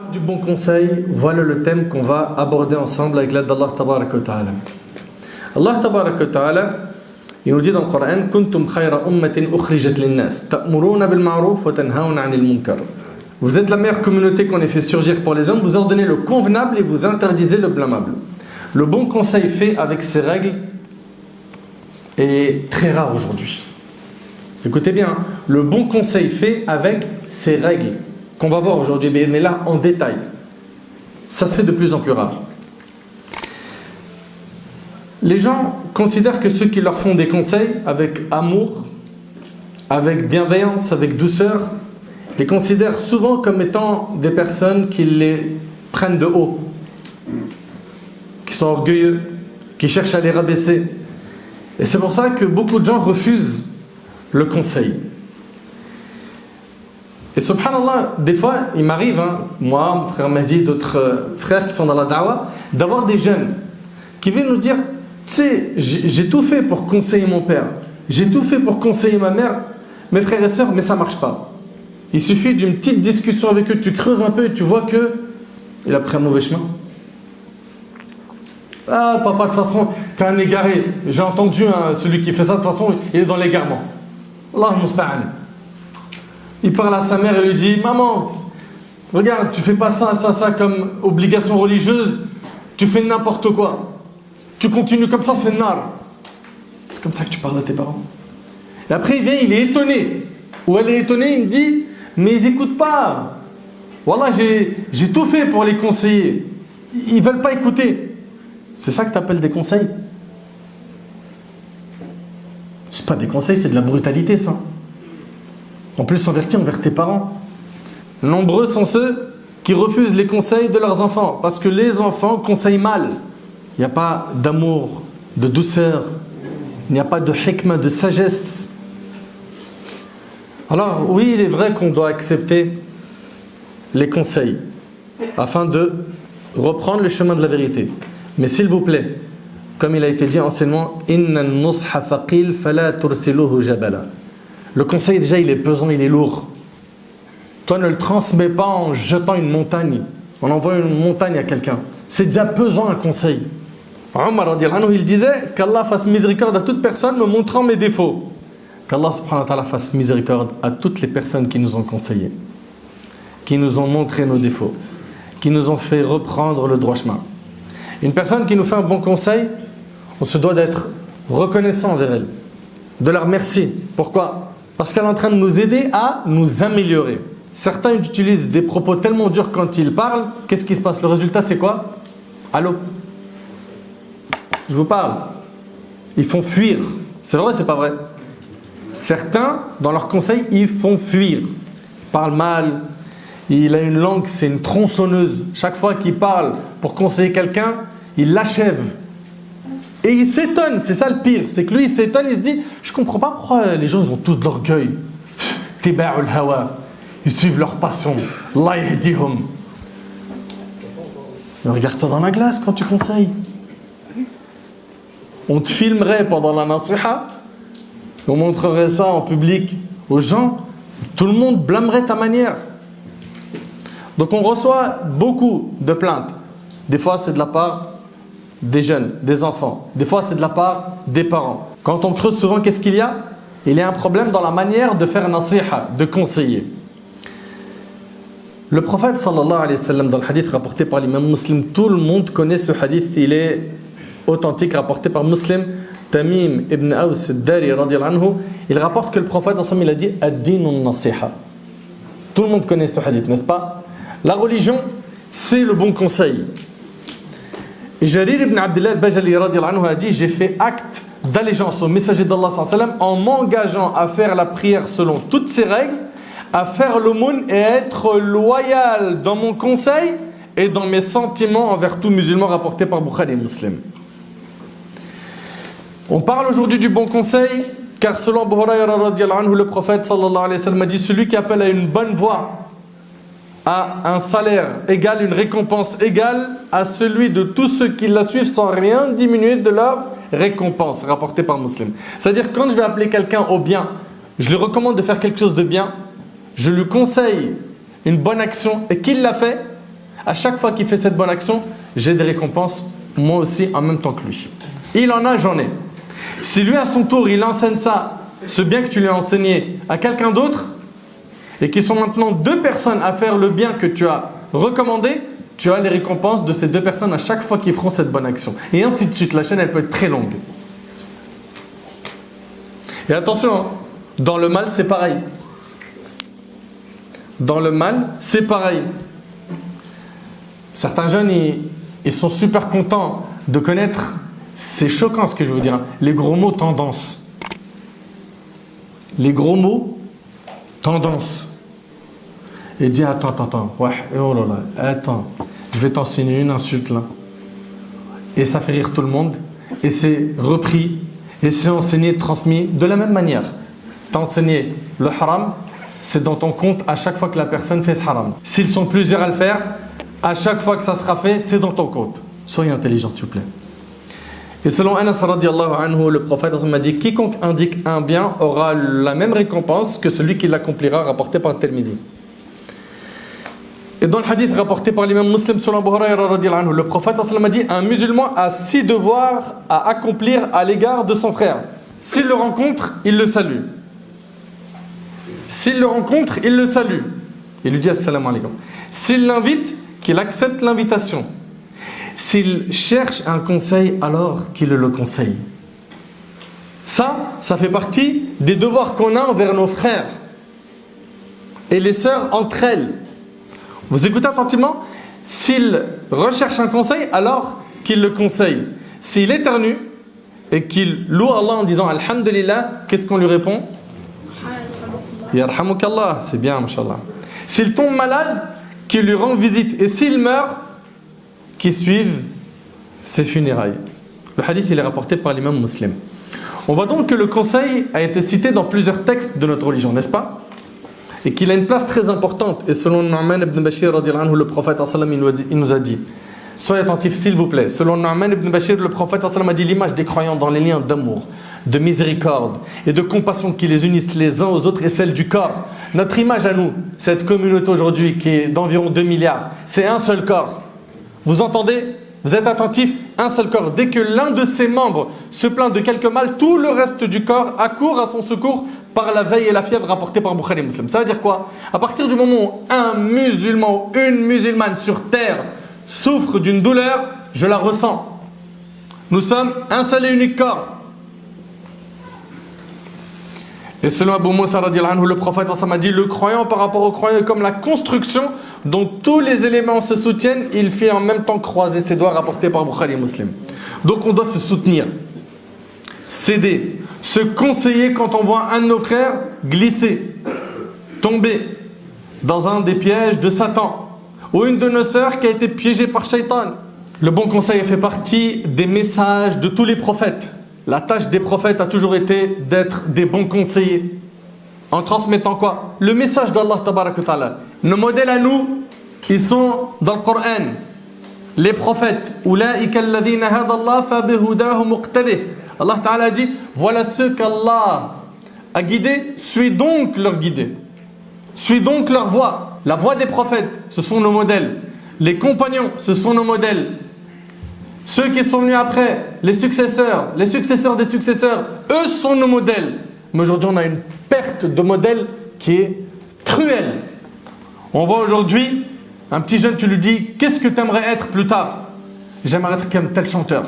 L'art du bon conseil, voilà le thème qu'on va aborder ensemble avec l'aide d'Allah Tabaraka wa Ta'ala. Allah Tabaraka wa Ta'ala, il nous dit dans le Coran: Kuntum khayra ummatin ukhrijat lin-nas, ta'muruna bil ma'ruf wa tanhauna 'anil munkar. Vous êtes la meilleure communauté qu'on ait fait surgir pour les hommes, vous ordonnez le convenable et vous interdisez le blâmable. Le bon conseil fait avec ses règles est très rare aujourd'hui. Écoutez bien, le bon conseil fait avec ses règles, qu'on va voir aujourd'hui, mais là en détail. Ça se fait de plus en plus rare. Les gens considèrent que ceux qui leur font des conseils avec amour, avec bienveillance, avec douceur, les considèrent souvent comme étant des personnes qui les prennent de haut, qui sont orgueilleux, qui cherchent à les rabaisser. Et c'est pour ça que beaucoup de gens refusent le conseil. Et subhanallah, des fois, il m'arrive, moi, mon frère Mahdi, d'autres frères qui sont dans la da'wah, d'avoir des jeunes qui viennent nous dire: tu sais, j'ai tout fait pour conseiller mon père, j'ai tout fait pour conseiller ma mère, mes frères et sœurs, mais ça ne marche pas. Il suffit d'une petite discussion avec eux, tu creuses un peu et tu vois qu'il a pris un mauvais chemin. Ah papa, de toute façon, t'es un égaré. J'ai entendu celui qui fait ça, de toute façon, il est dans l'égarement. Allah musta'an. Il parle à sa mère et lui dit: maman, regarde, tu fais pas ça comme obligation religieuse, tu fais n'importe quoi. Tu continues comme ça, c'est nar. C'est comme ça que tu parles à tes parents. Et après il vient, il est étonné. Ou elle est étonnée, il me dit: mais ils n'écoutent pas. Wallah, j'ai tout fait pour les conseiller. Ils ne veulent pas écouter. C'est ça que tu appelles des conseils? C'est pas des conseils, c'est de la brutalité, ça. En plus, envers qui? Envers tes parents. Nombreux sont ceux qui refusent les conseils de leurs enfants, parce que les enfants conseillent mal. Il n'y a pas d'amour, de douceur, il n'y a pas de hikmah, de sagesse. Alors oui, il est vrai qu'on doit accepter les conseils afin de reprendre le chemin de la vérité. Mais s'il vous plaît, comme il a été dit enseignement, Inna nusha faqil fala tursiluhu jabala. Le conseil déjà il est pesant, il est lourd. Toi ne le transmets pas en jetant une montagne, en envoyant une montagne à quelqu'un. C'est déjà pesant un conseil. Omar radiallahu anhu, il disait qu'Allah fasse miséricorde à toute personne me montrant mes défauts. Qu'Allah subhanahu wa ta'ala fasse miséricorde à toutes les personnes qui nous ont conseillés, qui nous ont montré nos défauts, qui nous ont fait reprendre le droit chemin. Une personne qui nous fait un bon conseil, on se doit d'être reconnaissant envers elle, de leur remercier. Pourquoi? Parce qu'elle est en train de nous aider à nous améliorer. Certains utilisent des propos tellement durs quand ils parlent, qu'est-ce qui se passe? Le résultat c'est quoi? Allô? Je vous parle. Ils font fuir. C'est vrai, c'est pas vrai? Certains, dans leurs conseils, ils font fuir. Ils parlent mal. Il a une langue, c'est une tronçonneuse. Chaque fois qu'il parle pour conseiller quelqu'un, il l'achève. Et il s'étonne, c'est ça le pire. C'est que lui, il s'étonne, il se dit: je comprends pas pourquoi les gens ils ont tous de l'orgueil. Tiba'ul hawa. Ils suivent leur passion. Allah yahdihum. Regarde-toi dans la glace quand tu conseilles. On te filmerait pendant la nasiha. On montrerait ça en public aux gens, tout le monde blâmerait ta manière. Donc on reçoit beaucoup de plaintes. Des fois c'est de la part des jeunes, des enfants. Des fois c'est de la part des parents. Quand on creuse souvent, qu'est-ce qu'il y a? Il y a un problème dans la manière de faire nasiha, de conseiller. Le prophète sallallahu alayhi wa sallam, dans le hadith rapporté par l'imam Muslim, tout le monde connaît ce hadith, il est authentique, rapporté par Muslim. Tamim ibn Aws al-Dari radiyallahu anhu, il rapporte que le prophète il a dit ad-dinun nasiha. Tout le monde connaît ce hadith, n'est-ce pas? La religion, c'est le bon conseil. Et Jarir ibn Abdullah al-Bajali radiyallahu anhu a dit: j'ai fait acte d'allégeance au messager d'Allah sallallahu alayhi wa sallam en m'engageant à faire la prière selon toutes ses règles, à faire l'aumône et à être loyal dans mon conseil et dans mes sentiments envers tout musulman, rapporté par Bukhari et Muslim. On parle aujourd'hui du bon conseil, car selon Abu Hurayra radiyallahu anhu, le prophète sallallahu alayhi wa sallam a dit: celui qui appelle à une bonne voie a un salaire égal, une récompense égale à celui de tous ceux qui la suivent sans rien diminuer de leur récompense, rapporté par Muslim. C'est-à-dire, quand je vais appeler quelqu'un au bien, je lui recommande de faire quelque chose de bien, je lui conseille une bonne action et qu'il l'a fait, à chaque fois qu'il fait cette bonne action, j'ai des récompenses, moi aussi, en même temps que lui. Il en a, j'en ai. Si lui, à son tour, il enseigne ça, ce bien que tu lui as enseigné à quelqu'un d'autre, et qu'ils sont maintenant 2 personnes à faire le bien que tu as recommandé, tu as les récompenses de ces 2 personnes à chaque fois qu'ils feront cette bonne action. Et ainsi de suite, la chaîne, elle peut être très longue. Et attention, hein, dans le mal, c'est pareil. Dans le mal, c'est pareil. Certains jeunes, ils sont super contents de connaître, c'est choquant ce que je veux dire, hein, les gros mots tendance. Les gros mots tendance. Et dit attends, ouais, oh là là, attends, je vais t'enseigner une insulte là. Et ça fait rire tout le monde. Et c'est repris, et c'est enseigné, transmis de la même manière. T'as enseigné le haram, c'est dans ton compte à chaque fois que la personne fait ce haram. S'ils sont plusieurs à le faire, à chaque fois que ça sera fait, c'est dans ton compte. Soyez intelligent s'il vous plaît. Et selon Anas radiallahu anhu, le prophète m'a dit, quiconque indique un bien aura la même récompense que celui qui l'accomplira, rapporté par Tirmidhi. Et dans le hadith rapporté par l'imam Muslim selon Abu Hurayra radiallahu anhu, le prophète m'a dit, un musulman a 6 devoirs à accomplir à l'égard de son frère. S'il le rencontre, il le salue. S'il le rencontre, il le salue. Il lui dit assalamu alaikum. S'il l'invite, qu'il accepte l'invitation. S'il cherche un conseil, alors qu'il le conseille. Ça fait partie des devoirs qu'on a envers nos frères et les sœurs entre elles. Vous écoutez attentivement? S'il recherche un conseil, alors qu'il le conseille. S'il éternue et qu'il loue Allah en disant Alhamdulillah, qu'est-ce qu'on lui répond? Yarhamukallah, c'est bien, mashallah. S'il tombe malade, qu'il lui rend visite. Et s'il meurt, qu'il suive ses funérailles. Le hadith, il est rapporté par l'imam Muslim. On voit donc que le conseil a été cité dans plusieurs textes de notre religion, n'est-ce pas? Et qu'il a une place très importante. Et selon Nu'man ibn Bashir, le prophète il nous a dit, soyez attentifs s'il vous plaît. Selon Nu'man ibn Bashir, le prophète a dit, l'image des croyants dans les liens d'amour, de miséricorde et de compassion qui les unissent les uns aux autres est celle du corps. Notre image à nous, cette communauté aujourd'hui qui est d'environ 2 milliards, c'est un seul corps. Vous entendez? Vous êtes attentifs? Un seul corps. Dès que l'un de ses membres se plaint de quelque mal, tout le reste du corps accourt à son secours par la veille et la fièvre rapportées par Bukhari Muslim. Ça veut dire quoi? À partir du moment où un musulman ou une musulmane sur terre souffre d'une douleur, je la ressens. Nous sommes un seul et unique corps. Et selon Abu Musa radiallahu anhu, le prophète a dit, le croyant par rapport au croyant est comme la construction dont tous les éléments se soutiennent, il fait en même temps croiser ses doigts, rapportés par Bukhari Muslim. Donc on doit se soutenir, s'aider, se conseiller quand on voit un de nos frères glisser, tomber dans un des pièges de Satan, ou une de nos sœurs qui a été piégée par Shaitan. Le bon conseil fait partie des messages de tous les prophètes. La tâche des prophètes a toujours été d'être des bons conseillers. En transmettant quoi? Le message d'Allah tabaraka wa ta'ala. Nos modèles à nous, ils sont dans le Coran. Les prophètes. Ulaika alladhina hada Allah fa bihudahu muqtadih. Allah ta'ala dit, voilà ceux qu'Allah a guidés, suis donc leur guidée. Suis donc leur voie. La voie des prophètes, ce sont nos modèles. Les compagnons, ce sont nos modèles. Ceux qui sont venus après, les successeurs des successeurs, eux sont nos modèles. Mais aujourd'hui, on a une perte de modèle qui est cruelle. On voit aujourd'hui, un petit jeune, tu lui dis, qu'est-ce que tu aimerais être plus tard? J'aimerais être comme tel chanteur,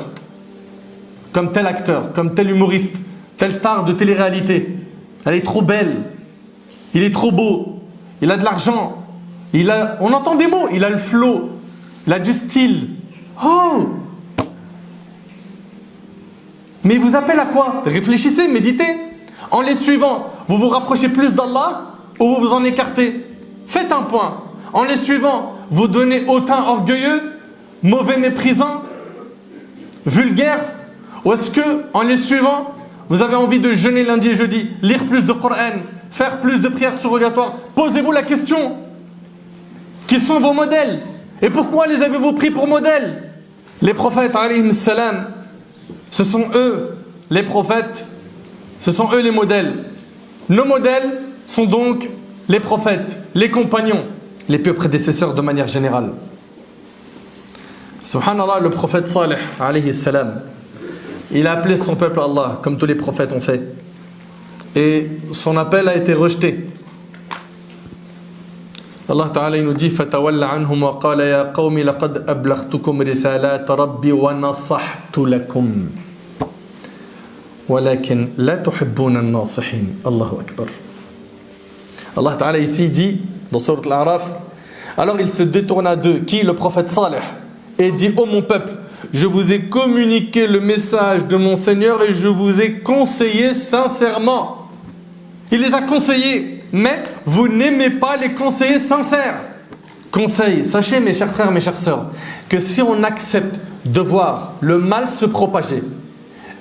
comme tel acteur, comme tel humoriste, telle star de télé-réalité. Elle est trop belle, il est trop beau, il a de l'argent, on entend des mots, il a le flow, il a du style. Oh! Mais il vous appelle à quoi? Réfléchissez, méditez. En les suivant, vous vous rapprochez plus d'Allah ou vous vous en écartez? Faites un point. En les suivant, vous donnez hautain orgueilleux, mauvais méprisant, vulgaire? Ou est-ce que, en les suivant, vous avez envie de jeûner lundi et jeudi, lire plus de Coran, faire plus de prières surrogatoires? Posez-vous la question. Qui sont vos modèles? Et pourquoi les avez-vous pris pour modèles? Les prophètes, alayhim salam, ce sont eux les prophètes, ce sont eux les modèles. Nos modèles sont donc les prophètes, les compagnons, les pieux prédécesseurs de manière générale. Subhanallah, le prophète Salih, alayhi salam, il a appelé son peuple à Allah, comme tous les prophètes ont fait. Et son appel a été rejeté. Allah Ta'ala il nous dit فَتَوَلَّ عَنْهُمْ وَقَالَ يَا قَوْمِ لَقَدْ أَبْلَغْتُكُمْ رِسَالَاتَ رَبِّي وَنَصَحْتُ لَكُمْ وَلَكِنْ لَا تُحِبُّونَ النَّاصِحِينَ Allahu Akbar. Allah Ta'ala ici dit dans Sourate Al-A'raf, alors il se détourna d'eux, qui? Le prophète Salih, et dit: ô mon peuple, je vous ai communiqué le message de mon Seigneur et je vous ai conseillé sincèrement. Il les a conseillés, mais vous n'aimez pas les conseillers sincères. Conseil, sachez mes chers frères, mes chères sœurs, que si on accepte de voir le mal se propager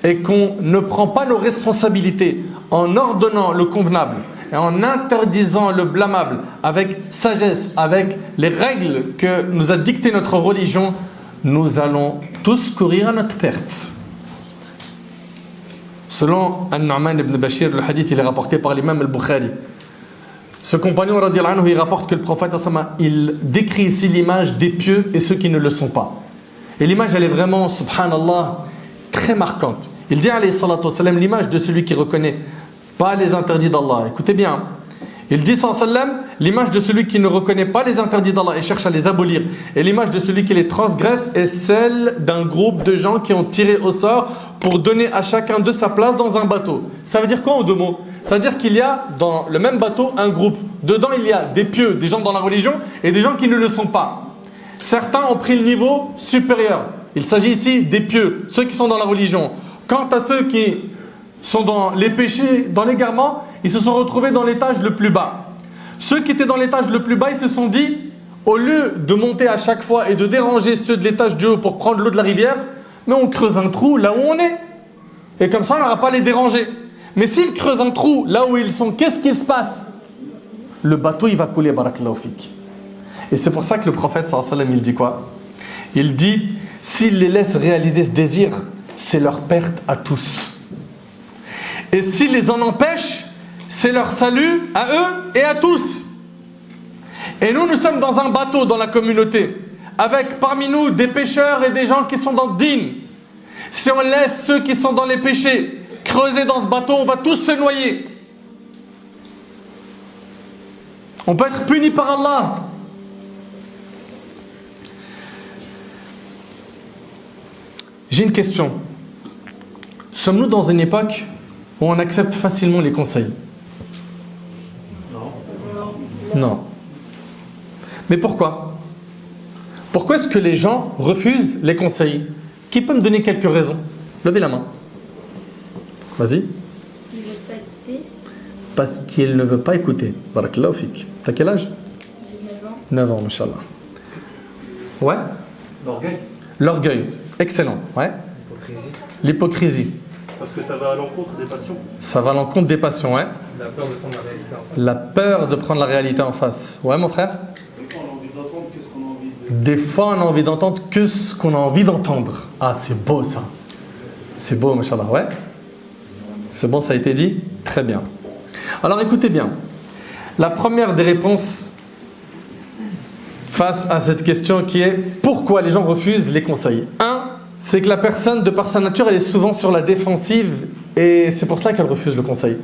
et qu'on ne prend pas nos responsabilités en ordonnant le convenable et en interdisant le blâmable avec sagesse, avec les règles que nous a dictées notre religion, nous allons tous courir à notre perte. Selon An-Nu'man ibn Bashir, le hadith il est rapporté par l'imam al-Bukhari. Ce compagnon radiyallahu anhu, il rapporte que le prophète il décrit ici l'image des pieux et ceux qui ne le sont pas. Et l'image elle est vraiment, subhanallah, très marquante. Il dit alayhi salatu wassalam, l'image de celui qui reconnaît pas les interdits d'Allah. Écoutez bien. Il dit sallam, l'image de celui qui ne reconnaît pas les interdits d'Allah et cherche à les abolir. Et l'image de celui qui les transgresse est celle d'un groupe de gens qui ont tiré au sort pour donner à chacun de sa place dans un bateau. Ça veut dire quoi en deux mots? Ça veut dire qu'il y a dans le même bateau un groupe. Dedans il y a des pieux, des gens dans la religion et des gens qui ne le sont pas. Certains ont pris le niveau supérieur. Il s'agit ici des pieux, ceux qui sont dans la religion. Quant à ceux qui sont dans les péchés, dans l'égarement, ils se sont retrouvés dans l'étage le plus bas. Ceux qui étaient dans l'étage le plus bas, ils se sont dit, au lieu de monter à chaque fois et de déranger ceux de l'étage du haut pour prendre l'eau de la rivière, mais on creuse un trou là où on est. Et comme ça, on n'aura pas à les déranger. Mais s'ils creusent un trou là où ils sont, qu'est-ce qu'il se passe? Le bateau, il va couler, barakallahu fik. Et c'est pour ça que le prophète, sallallahu alayhi wa sallam, il dit quoi? Il dit, s'ils les laissent réaliser ce désir, c'est leur perte à tous. Et s'ils les en empêchent, c'est leur salut à eux et à tous. Et nous sommes dans un bateau dans la communauté, avec parmi nous des pécheurs et des gens qui sont dans le din. Si on laisse ceux qui sont dans les péchés creuser dans ce bateau, on va tous se noyer. On peut être puni par Allah. J'ai une question. Sommes-nous dans une époque où on accepte facilement les conseils? Non. Mais pourquoi? Pourquoi est-ce que les gens refusent les conseils? Qui peut me donner quelques raisons? Levez la main. Vas-y. Parce qu'il ne veut pas écouter. Barakallahu fik. T'as quel âge? J'ai 9 ans. 9 ans, mashallah. Ouais? L'orgueil. L'orgueil. Excellent. Ouais? L'hypocrisie. Parce que ça va à l'encontre des passions. Ça va à l'encontre des passions, ouais. La peur de prendre la réalité en face. La peur de prendre la réalité en face. Ouais, mon frère? Des fois, on a envie d'entendre que ce qu'on a envie d'entendre. Ah, c'est beau ça. C'est beau, mashallah. Ouais? C'est bon, ça a été dit? Très bien. Alors, écoutez bien. La première des réponses face à cette question qui est pourquoi les gens refusent les conseils. C'est que la personne, de par sa nature, elle est souvent sur la défensive et c'est pour cela qu'elle refuse le conseil.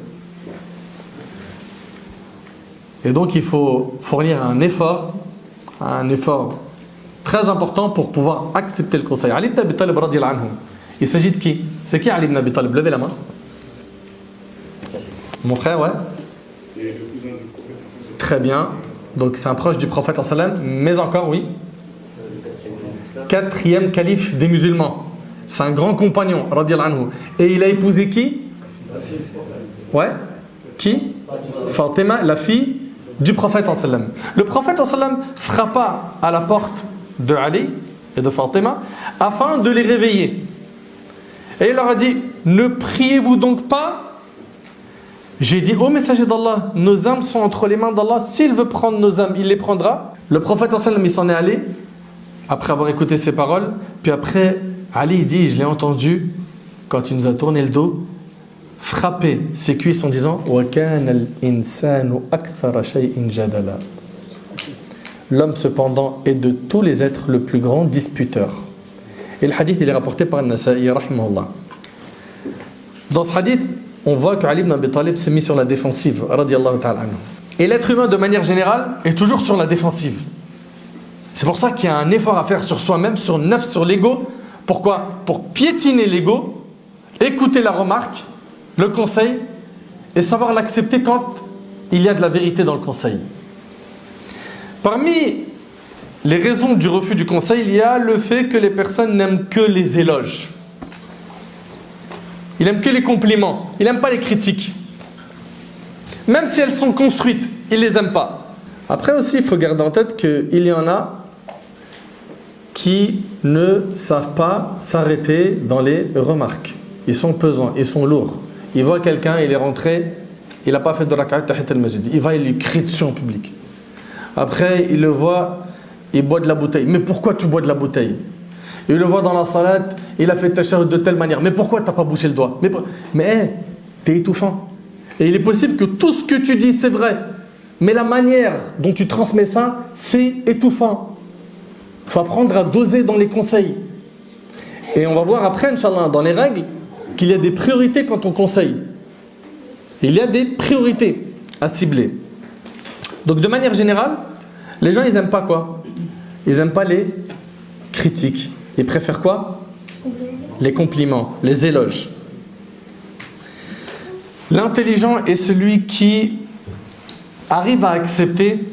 Et donc, il faut fournir un effort très important pour pouvoir accepter le conseil. Ali ibn Abi Talib radiyallahu anhu. Il s'agit de qui? C'est qui Ali ibn Abi Talib? Levez la main. Mon frère, ouais. Très bien. Donc, c'est un proche du prophète sallallahu alayhi wa sallam, mais encore, oui. 4e calife des musulmans. C'est un grand compagnon, radiyallahu anhu. Et il a épousé qui? Ouais. Qui? Fatima, la fille du prophète sallallahu alayhi wa sallam. Le prophète sallallahu alayhi wa sallam frappa à la porte de Ali et de Fatima afin de les réveiller. Et il leur a dit, ne priez-vous donc pas? J'ai dit, ô messager d'Allah, nos âmes sont entre les mains d'Allah. S'il veut prendre nos âmes, il les prendra. Le prophète sallallahu alayhi wa sallam, il s'en est allé après avoir écouté ces paroles. Puis après, Ali dit, je l'ai entendu quand il nous a tourné le dos, frapper ses cuisses en disant وَكَانَ الْإِنسَانُ أَكْثَرَ شَيْءٍ جَدَلًا. L'homme cependant est de tous les êtres le plus grand disputeur. Et le hadith, il est rapporté par Nasa'i, rahimahullah. Dans ce hadith, on voit que Ali ibn Abi Talib s'est mis sur la défensive, radiyallahu ta'ala anhu. Et l'être humain, de manière générale, est toujours sur la défensive. C'est pour ça qu'il y a un effort à faire sur soi-même, sur l'ego. Pourquoi? Pour piétiner l'ego, écouter la remarque, le conseil, et savoir l'accepter quand il y a de la vérité dans le conseil. Parmi les raisons du refus du conseil, il y a le fait que les personnes n'aiment que les éloges. Ils n'aiment que les compliments. Ils n'aiment pas les critiques. Même si elles sont construites, ils ne les aiment pas. Après aussi, il faut garder en tête qu'il y en a qui ne savent pas s'arrêter dans les remarques. Ils sont pesants, ils sont lourds. Il voit quelqu'un, il est rentré, il n'a pas fait de rak'at tahiyat al-masjid. Il va, il lui crie dessus en public. Après, il le voit, il boit de la bouteille. Mais pourquoi tu bois de la bouteille? Il le voit dans la salade, il a fait tashahhud de telle manière. Mais pourquoi tu n'as pas bouché le doigt? Mais t'es étouffant. Et il est possible que tout ce que tu dis, c'est vrai. Mais la manière dont tu transmets ça, c'est étouffant. Il faut apprendre à doser dans les conseils. Et on va voir après, Inch'Allah, dans les règles, qu'il y a des priorités quand on conseille. Il y a des priorités à cibler. Donc de manière générale, les gens, ils n'aiment pas quoi? Ils n'aiment pas les critiques. Ils préfèrent quoi? Les compliments, les éloges. L'intelligent est celui qui arrive à accepter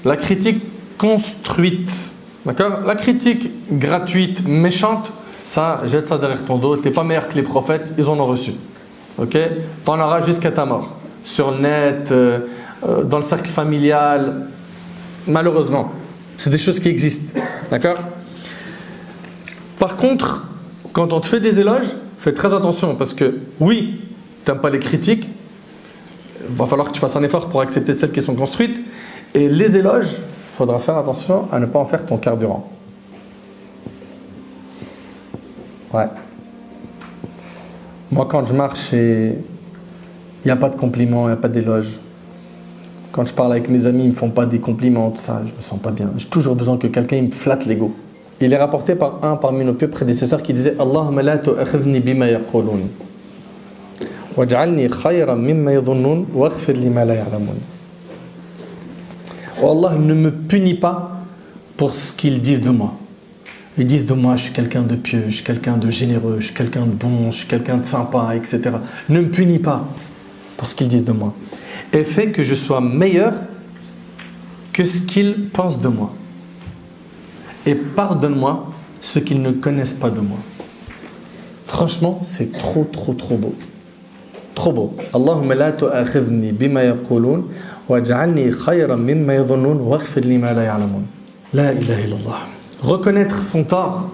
la critique construite. D'accord? La critique gratuite, méchante, ça, jette ça derrière ton dos. T'es pas meilleur que les prophètes, ils en ont reçu. Ok? T'en auras jusqu'à ta mort. Sur le net, dans le cercle familial. Malheureusement, c'est des choses qui existent. D'accord? Par contre, quand on te fait des éloges, fais très attention parce que oui, t'aimes pas les critiques, il va falloir que tu fasses un effort pour accepter celles qui sont construites. Et les éloges, il faudra faire attention à ne pas en faire ton carburant. Ouais. Moi, quand je marche et il n'y a pas de compliments, il n'y a pas d'éloges. Quand je parle avec mes amis, ils ne me font pas des compliments, tout ça, je me sens pas bien. J'ai toujours besoin que quelqu'un me flatte l'ego. Il est rapporté par un parmi nos pieux prédécesseurs qui disait Allahumma la tu'akhidhni bima yaqulun waj'alni khayran mimma yadhunnun waghfir lima la ya'lamun. Oh Allah, ne me punis pas pour ce qu'ils disent de moi. Ils disent de moi, je suis quelqu'un de pieux, je suis quelqu'un de généreux, je suis quelqu'un de bon, je suis quelqu'un de sympa, etc. Ne me punis pas pour ce qu'ils disent de moi. Et fais que je sois meilleur que ce qu'ils pensent de moi. Et pardonne-moi ce qu'ils ne connaissent pas de moi. Franchement, c'est trop beau. Trop beau. Allahumma la tu'akhidhni bima yaqulun waj'alni khayran mimma yadhunnun waghfir lima la ya'lamun. La ilaha illallah. Reconnaître son tort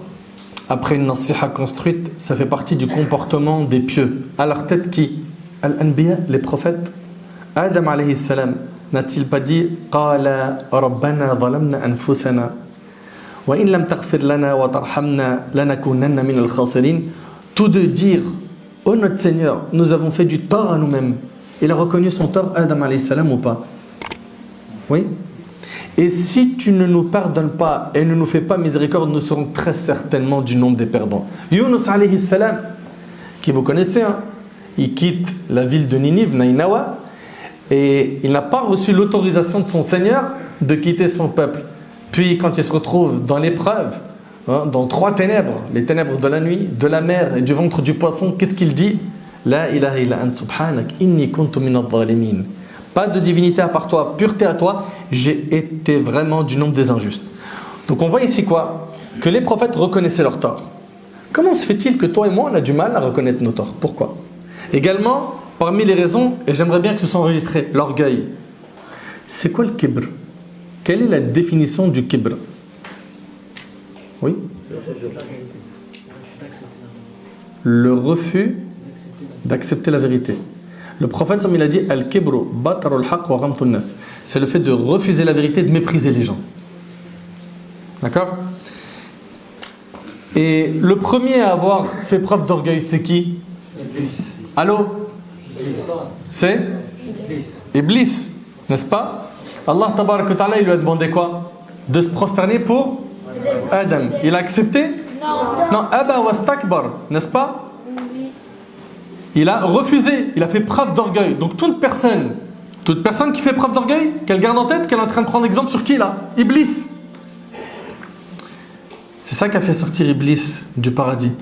après une nasiha construite, ça fait partie du comportement des pieux. À leur tête qui? Al-Anbiya, les prophètes. Adam alayhi salam, n'a-t-il pas dit Qala rabbana zalamna anfusana wa in lam taghfir lana wa tarhamna lanakunanna min al-khasirin. Tous deux dire ô notre Seigneur, nous avons fait du tort à nous-mêmes. Il a reconnu son tort, Adam alayhi salam, ou pas? Oui. Et si tu ne nous pardonnes pas et ne nous fais pas miséricorde, nous serons très certainement du nombre des perdants. Yunus alayhi salam, qui vous connaissez, hein, il quitte la ville de Ninive, Nainawa, et il n'a pas reçu l'autorisation de son Seigneur de quitter son peuple. Puis quand il se retrouve dans l'épreuve, hein, dans 3 ténèbres, les ténèbres de la nuit, de la mer et du ventre du poisson, qu'est-ce qu'il dit? La ilaha illa ant subhanak inni kuntu min adh-dhalimin. Pas de divinité à part toi, pureté à toi, j'ai été vraiment du nombre des injustes. Donc on voit ici quoi? Que les prophètes reconnaissaient leurs torts. Comment se fait-il que toi et moi on a du mal à reconnaître nos torts? Pourquoi? Également, parmi les raisons, et j'aimerais bien que ce soit enregistré, l'orgueil. C'est quoi le kibr? Quelle est la définition du kibr? Oui? Le refus d'accepter la vérité. Le prophète, il a dit Al-kibru batarul haqq wa ghamtun nas. C'est le fait de refuser la vérité, de mépriser les gens. D'accord? Et le premier à avoir fait preuve d'orgueil, c'est qui? Allô? C'est Iblis, n'est-ce pas? Allah tabarak wa ta'ala, il lui a demandé quoi? De se prosterner pour Adam. Il a accepté? Non, aba wastakbar, n'est-ce pas? Il a refusé, il a fait preuve d'orgueil. Donc toute personne qui fait preuve d'orgueil, qu'elle garde en tête qu'elle est en train de prendre exemple sur qui là? Iblis. C'est ça qui a fait sortir Iblis du paradis.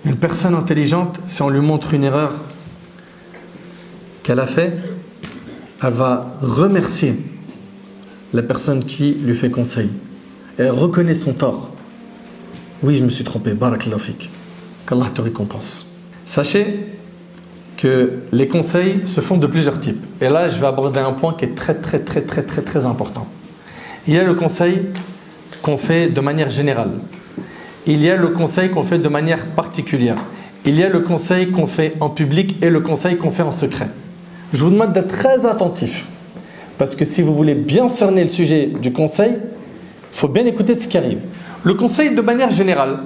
Une personne intelligente, si on lui montre une erreur qu'elle a fait, elle va remercier la personne qui lui fait conseil. Et elle reconnaît son tort. Oui, je me suis trompé. Barakallahu fik. Qu'Allah te récompense. Sachez que les conseils se font de plusieurs types. Et là, je vais aborder un point qui est très important. Il y a le conseil qu'on fait de manière générale. Il y a le conseil qu'on fait de manière particulière. Il y a le conseil qu'on fait en public et le conseil qu'on fait en secret. Je vous demande d'être très attentif. Parce que si vous voulez bien cerner le sujet du conseil, il faut bien écouter ce qui arrive. Le conseil de manière générale,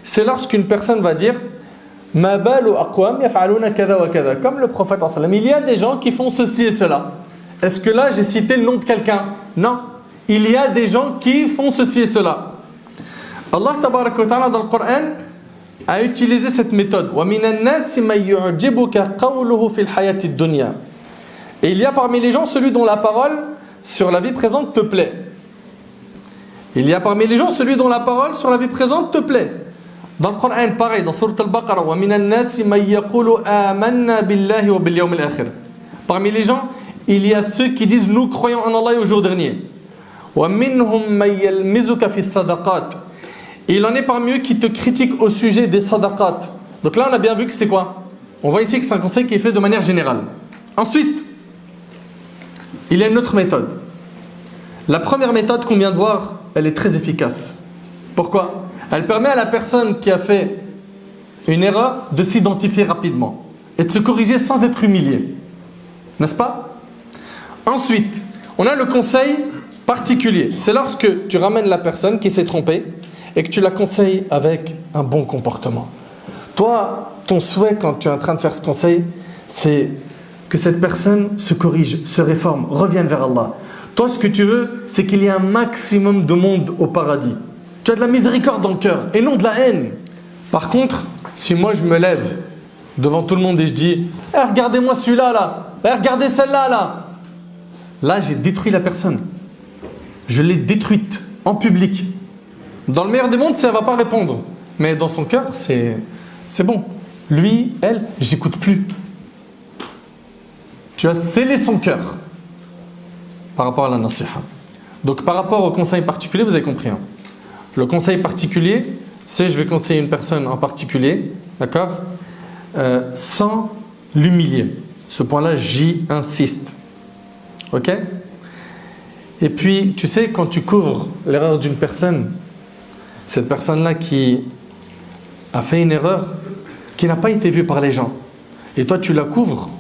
c'est lorsqu'une personne va dire Ma balu aqwam yaf'aluna kadha wa kadha. Comme le prophète sallallahu alayhi wa sallam, il y a des gens qui font ceci et cela. Est-ce que là j'ai cité le nom de quelqu'un? Non. Il y a des gens qui font ceci et cela. Allah tabaraka wa ta'ala dans le Coran a utilisé cette méthode. Wa minan nasi man yu'jibuka qawluhu fil hayati ad-dunya. Et il y a parmi les gens celui dont la parole sur la vie présente te plaît. Il y a parmi les gens celui dont la parole sur la vie présente te plaît. Dans le Coran, pareil, dans Sourate Al-Baqarah, wa minan nasi man yaqulu amanna billahi wa bil yawmil akhir. Parmi les gens, il y a ceux qui disent nous croyons en Allah et au jour dernier. Wa minhum man yalmizuka fi sadaqat. Et il en est parmi eux qui te critiquent au sujet des sadaqat. Donc là, on a bien vu que c'est quoi? On voit ici que c'est un conseil qui est fait de manière générale. Ensuite, il y a une autre méthode. La première méthode qu'on vient de voir, elle est très efficace. Pourquoi? Elle permet à la personne qui a fait une erreur de s'identifier rapidement et de se corriger sans être humilié. N'est-ce pas? Ensuite, on a le conseil particulier. C'est lorsque tu ramènes la personne qui s'est trompée et que tu la conseilles avec un bon comportement. Toi, ton souhait quand tu es en train de faire ce conseil, c'est que cette personne se corrige, se réforme, revienne vers Allah. Toi, ce que tu veux, c'est qu'il y ait un maximum de monde au paradis. Tu as de la miséricorde dans le cœur et non de la haine. Par contre, si moi je me lève devant tout le monde et je dis « regardez-moi celui-là là, regardez celle-là là », là j'ai détruit la personne. Je l'ai détruite en public. Dans le meilleur des mondes, ça ne va pas répondre. Mais dans son cœur, c'est bon. Lui, elle, j'écoute plus. Tu as scellé son cœur par rapport à la nasiha. Donc par rapport au conseil particulier, vous avez compris. Hein. Le conseil particulier, c'est je vais conseiller une personne en particulier, d'accord, sans l'humilier. Ce point-là, j'y insiste. Ok? Et puis, tu sais, quand tu couvres l'erreur d'une personne, cette personne-là qui a fait une erreur qui n'a pas été vue par les gens, et toi tu la couvres,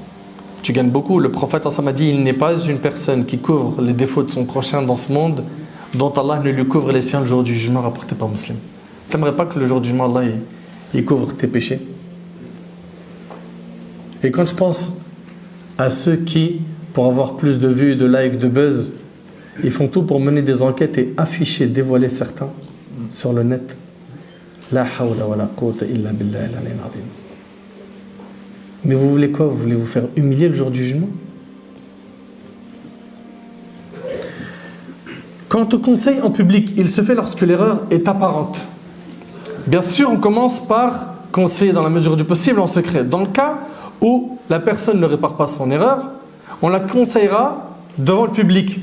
tu gagnes beaucoup. Le prophète a dit il n'est pas une personne qui couvre les défauts de son prochain dans ce monde dont Allah ne lui couvre les siens le jour du jugement, rapporté par Muslim. Tu n'aimerais pas que le jour du jugement Allah il couvre tes péchés? Et quand je pense à ceux qui, pour avoir plus de vues, de likes, de buzz, ils font tout pour mener des enquêtes et afficher, dévoiler certains sur le net. La hawla wa la quwwata illa billahi al-aliyyil azim. Mais vous voulez quoi? Vous voulez vous faire humilier le jour du jugement? Quant au conseil en public, il se fait lorsque l'erreur est apparente. Bien sûr, on commence par conseiller dans la mesure du possible en secret. Dans le cas où la personne ne répare pas son erreur, on la conseillera devant le public.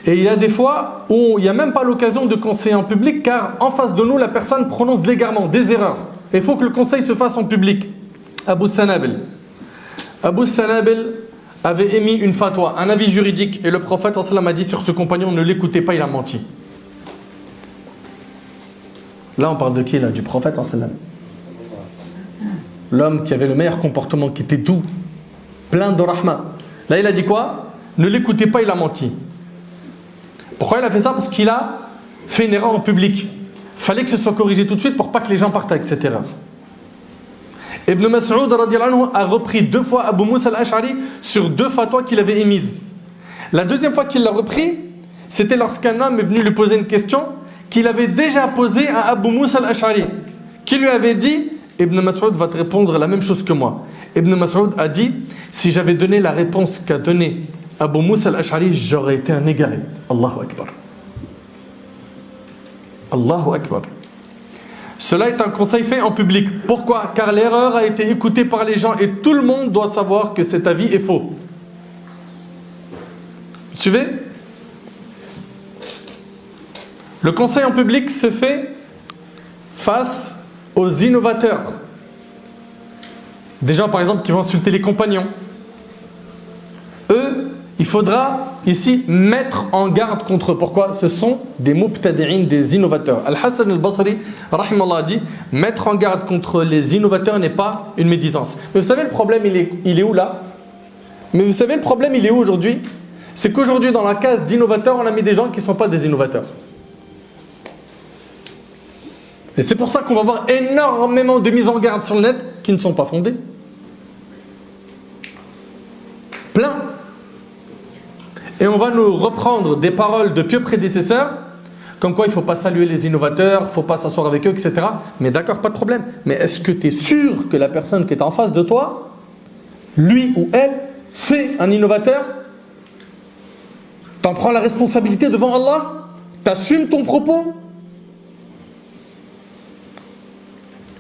Et il y a des fois où il n'y a même pas l'occasion de conseiller en public car en face de nous, la personne prononce légalement des erreurs. Et il faut que le conseil se fasse en public. Abu Sanabil avait émis une fatwa, un avis juridique, et le prophète sallallahu alayhi wa sallam a dit sur ce compagnon, ne l'écoutez pas, il a menti. Là on parle de qui là? Du prophète sallallahu alayhi wa sallam. L'homme qui avait le meilleur comportement, qui était doux, plein de rahma. Là il a dit quoi? Ne l'écoutez pas, il a menti. Pourquoi il a fait ça? Parce qu'il a fait une erreur en public. Il fallait que ce soit corrigé tout de suite pour pas que les gens partent avec cette erreur. Ibn Mas'ud radiyallahu anhu a repris 2 fois Abu Musa al-Ash'ari sur 2 fatwas qu'il avait émises. La deuxième fois qu'il l'a repris, c'était lorsqu'un homme est venu lui poser une question qu'il avait déjà posée à Abu Musa al-Ash'ari, qui lui avait dit, Ibn Mas'ud va te répondre la même chose que moi. Ibn Mas'ud a dit, si j'avais donné la réponse qu'a donnée Abu Musa al-Ash'ari, j'aurais été un égaré. Allahu Akbar. Allahu Akbar. Cela est un conseil fait en public. Pourquoi? Car l'erreur a été écoutée par les gens et tout le monde doit savoir que cet avis est faux. Vous suivez? Le conseil en public se fait face aux innovateurs. Des gens par exemple qui vont insulter les compagnons. Eux, il faudra ici mettre en garde contre eux. Pourquoi? Ce sont des mubtadi'in, des innovateurs. Al-Hassan al-Basri, rahimallah, dit mettre en garde contre les innovateurs n'est pas une médisance. Mais vous savez le problème, il est où là? Mais vous savez le problème, il est où aujourd'hui? C'est qu'aujourd'hui dans la case d'innovateurs, on a mis des gens qui ne sont pas des innovateurs. Et c'est pour ça qu'on va voir énormément de mises en garde sur le net qui ne sont pas fondées. Plein. Et on va nous reprendre des paroles de pieux prédécesseurs, comme quoi il ne faut pas saluer les innovateurs, il ne faut pas s'asseoir avec eux, etc. Mais d'accord, pas de problème. Mais est-ce que tu es sûr que la personne qui est en face de toi, lui ou elle, c'est un innovateur? Tu en prends la responsabilité devant Allah? Tu assumes ton propos?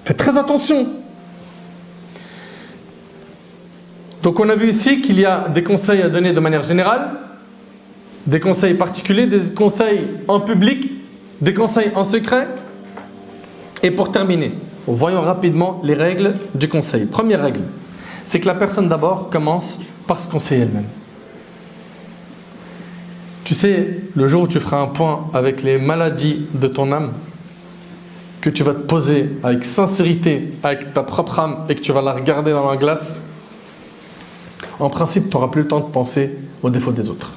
Fais très attention. Donc on a vu ici qu'il y a des conseils à donner de manière générale, des conseils particuliers, des conseils en public, des conseils en secret. Et pour terminer, voyons rapidement les règles du conseil. Première règle, c'est que la personne d'abord commence par se conseiller elle-même. Tu sais, le jour où tu feras un point avec les maladies de ton âme, que tu vas te poser avec sincérité, avec ta propre âme, et que tu vas la regarder dans la glace, en principe, tu n'auras plus le temps de penser aux défauts des autres.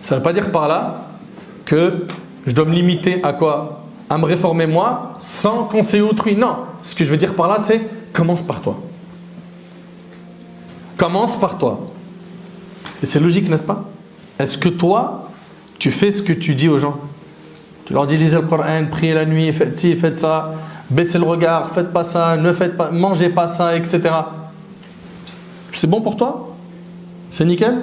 Ça ne veut pas dire par là que je dois me limiter à quoi? À me réformer moi, sans conseiller autrui. Non, ce que je veux dire par là, c'est commence par toi. Commence par toi. Et c'est logique, n'est-ce pas? Est-ce que toi, tu fais ce que tu dis aux gens? Tu leur dis lisez le Coran, priez la nuit, faites ci, faites ça, baissez le regard, faites pas ça, ne faites pas, mangez pas ça, etc. C'est bon pour toi? C'est nickel?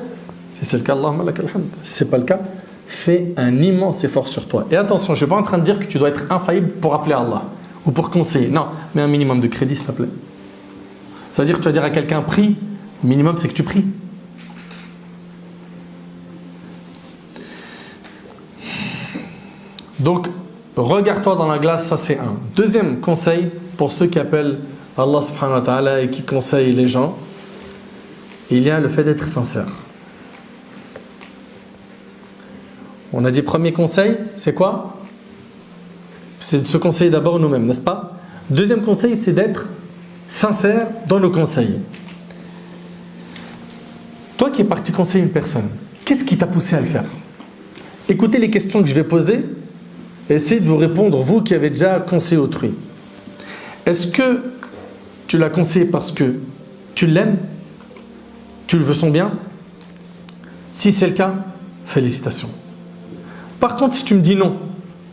Si c'est le cas, Allahumma lakal hamd. Si c'est pas le cas, fais un immense effort sur toi. Et attention, je ne suis pas en train de dire que tu dois être infaillible pour appeler Allah ou pour conseiller. Non, mais un minimum de crédit, s'il te plaît. Ça veut dire que tu vas dire à quelqu'un prie, le minimum c'est que tu pries. Donc, regarde-toi dans la glace, ça c'est un. Deuxième conseil pour ceux qui appellent Allah subhanahu wa ta'ala et qui conseillent les gens, il y a le fait d'être sincère. On a dit premier conseil, c'est quoi? C'est de se conseiller d'abord nous-mêmes, n'est-ce pas? Deuxième conseil, c'est d'être sincère dans nos conseils. Toi qui es parti conseiller une personne, qu'est-ce qui t'a poussé à le faire? Écoutez les questions que je vais poser. Essayez de vous répondre, vous qui avez déjà conseillé autrui. Est-ce que tu l'as conseillé parce que tu l'aimes? Tu le veux son bien? Si c'est le cas, félicitations. Par contre, si tu me dis non,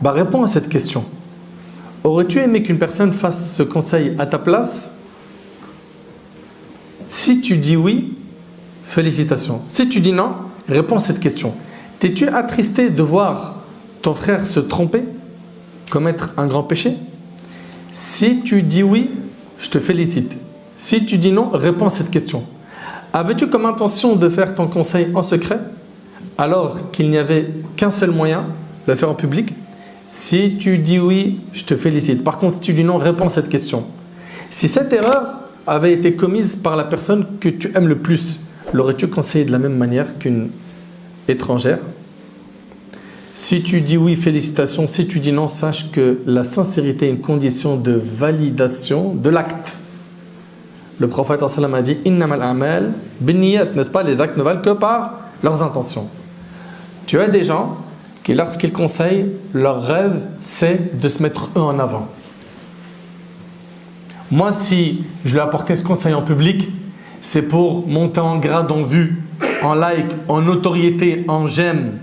réponds à cette question. Aurais-tu aimé qu'une personne fasse ce conseil à ta place? Si tu dis oui, félicitations. Si tu dis non, réponds à cette question. T'es-tu attristé de voir ton frère se tromper, commettre un grand péché? Si tu dis oui, je te félicite. Si tu dis non, réponds à cette question. Avais-tu comme intention de faire ton conseil en secret, alors qu'il n'y avait qu'un seul moyen, le faire en public? Si tu dis oui, je te félicite. Par contre, si tu dis non, réponds à cette question. Si cette erreur avait été commise par la personne que tu aimes le plus, l'aurais-tu conseillé de la même manière qu'une étrangère? Si tu dis oui, félicitations. Si tu dis non, sache que la sincérité est une condition de validation de l'acte. Le prophète sallallahu alayhi wa sallam a dit innamal a'mal binniyat, n'est-ce pas? Les actes ne valent que par leurs intentions. Tu as des gens qui, lorsqu'ils conseillent, leur rêve c'est de se mettre eux en avant. Moi, si je lui ai apporté ce conseil en public, c'est pour monter en grade, en vue, en like, en notoriété, en j'aime.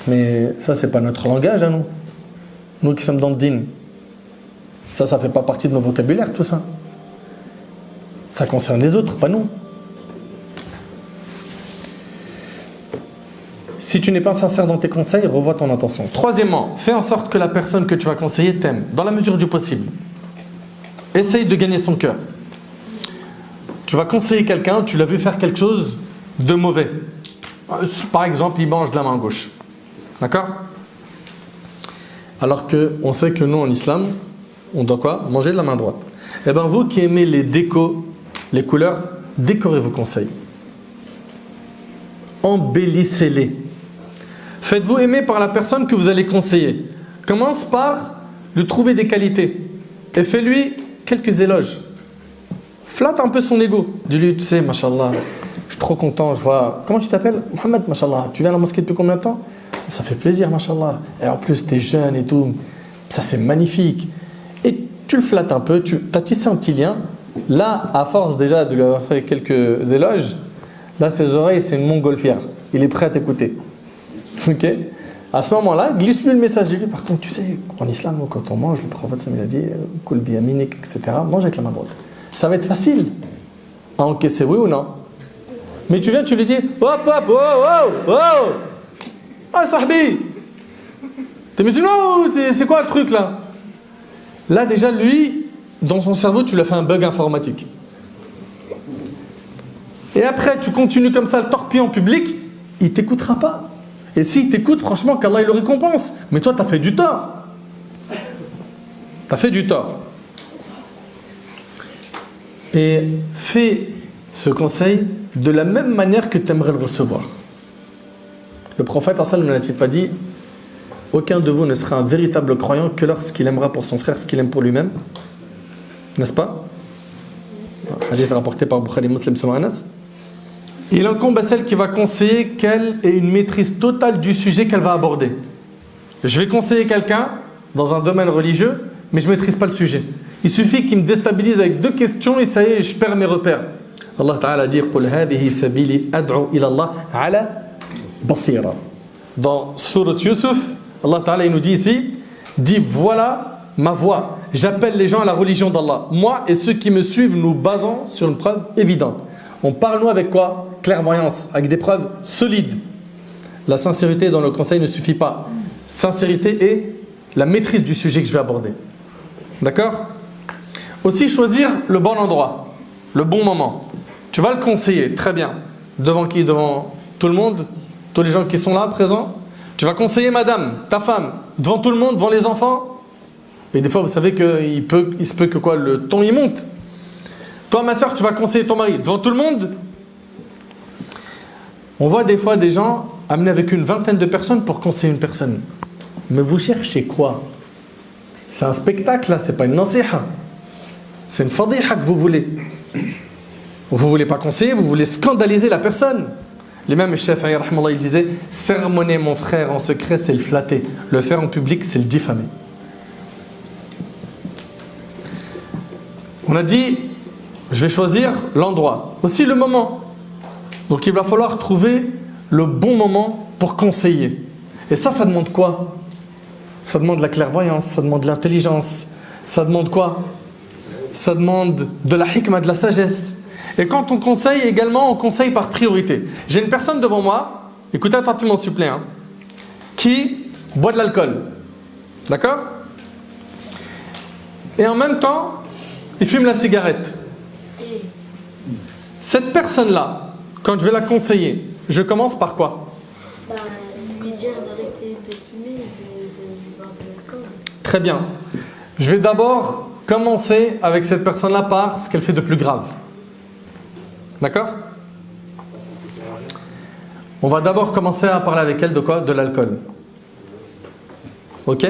Mais ça, c'est pas notre langage à nous. Nous qui sommes dans le din. Ça fait pas partie de nos vocabulaires, tout ça. Ça concerne les autres, pas nous. Si tu n'es pas sincère dans tes conseils, revois ton intention. Troisièmement, fais en sorte que la personne que tu vas conseiller t'aime, dans la mesure du possible. Essaye de gagner son cœur. Tu vas conseiller quelqu'un, tu l'as vu faire quelque chose de mauvais. Par exemple, il mange de la main gauche. D'accord? Alors qu'on sait que nous, en islam, on doit quoi? Manger de la main droite. Eh bien, vous qui aimez les décos, les couleurs, décorez vos conseils. Embellissez-les. Faites-vous aimer par la personne que vous allez conseiller. Commence par lui trouver des qualités. Et fais-lui quelques éloges. Flatte un peu son ego. Dis-lui, tu sais, mashallah, je suis trop content, je vois... Comment tu t'appelles? Mohamed, mashallah. Tu viens à la mosquée depuis combien de temps? Ça fait plaisir, mashallah. Et en plus, t'es jeune et tout. Ça, c'est magnifique. Et tu le flattes un peu, tu as tissé un petit lien. Là, à force déjà de lui avoir fait quelques éloges, là, ses oreilles, c'est une montgolfière. Il est prêt à t'écouter. Ok? À ce moment-là, glisse-lui le message. Dis-lui, par contre, tu sais, en islam, quand on mange, le prophète Sam, il a dit, kul bi yaminik, etc., mange avec la main droite. Ça va être facile à encaisser, oui ou non? Mais tu viens, tu lui dis, hop, hop, oh, oh, oh! Ah, sahbi! T'es musulman ou c'est quoi le truc là? Là, déjà, lui, dans son cerveau, tu lui as fait un bug informatique. Et après, tu continues comme ça, le torpiller en public, il t'écoutera pas. Et s'il t'écoute, franchement, qu'Allah il le récompense. Mais toi, tu as fait du tort. Tu as fait du tort. Et fais ce conseil de la même manière que tu aimerais le recevoir. Le prophète, n'a-t-il pas dit, aucun de vous ne sera un véritable croyant que lorsqu'il aimera pour son frère ce qu'il aime pour lui-même? N'est-ce pas? Hadith rapporté par Bukhari Muslim selon Anas. Il incombe à celle qui va conseiller qu'elle ait une maîtrise totale du sujet qu'elle va aborder. Je vais conseiller quelqu'un dans un domaine religieux, mais je ne maîtrise pas le sujet. Il suffit qu'il me déstabilise avec 2 questions et ça y est, je perds mes repères. Allah Ta'ala dit قُلْ هَذِهِ سَبِيلِ أَدْعُ إِلَى اللَّهِ عَلَى بَصِيرًا. Dans Sourate Yusuf, Allah Ta'ala il nous dit ici, dit voilà ma voix, j'appelle les gens à la religion d'Allah. Moi et ceux qui me suivent, nous basons sur une preuve évidente. On parle nous avec quoi? Clairvoyance, avec des preuves solides. La sincérité dans le conseil ne suffit pas. Sincérité et la maîtrise du sujet que je vais aborder. D'accord? Aussi choisir le bon endroit, le bon moment. Tu vas le conseiller, très bien. Devant qui? Devant tout le monde? Tous les gens qui sont là, présents? Tu vas conseiller madame, ta femme, devant tout le monde, devant les enfants? Et des fois, vous savez qu'il se peut que quoi, le ton il monte. Toi, ma soeur, tu vas conseiller ton mari devant tout le monde? On voit des fois des gens amenés avec une vingtaine de personnes pour conseiller une personne. Mais vous cherchez quoi? C'est un spectacle là, c'est pas une nasiha. C'est une fadiha que vous voulez. Vous voulez pas conseiller, vous voulez scandaliser la personne. L'imam Shafi'i, il disait, sermonner mon frère en secret, c'est le flatter. Le faire en public, c'est le diffamer. On a dit, je vais choisir l'endroit, aussi le moment. Donc il va falloir trouver le bon moment pour conseiller. Et ça demande quoi? Ça demande de la clairvoyance, ça demande de l'intelligence. Ça demande quoi? Ça demande de la hikmah, de la sagesse. Et quand on conseille également, on conseille par priorité. J'ai une personne devant moi, écoutez attentivement s'il vous plaît, qui boit de l'alcool. D'accord? Et en même temps, il fume la cigarette. Cette personne-là, quand je vais la conseiller, je commence par quoi? Lui dire d'arrêter de fumer et de boire de l'alcool. Très bien. Je vais d'abord commencer avec cette personne-là par ce qu'elle fait de plus grave. D'accord? On va d'abord commencer à parler avec elle de quoi? De l'alcool. Ok?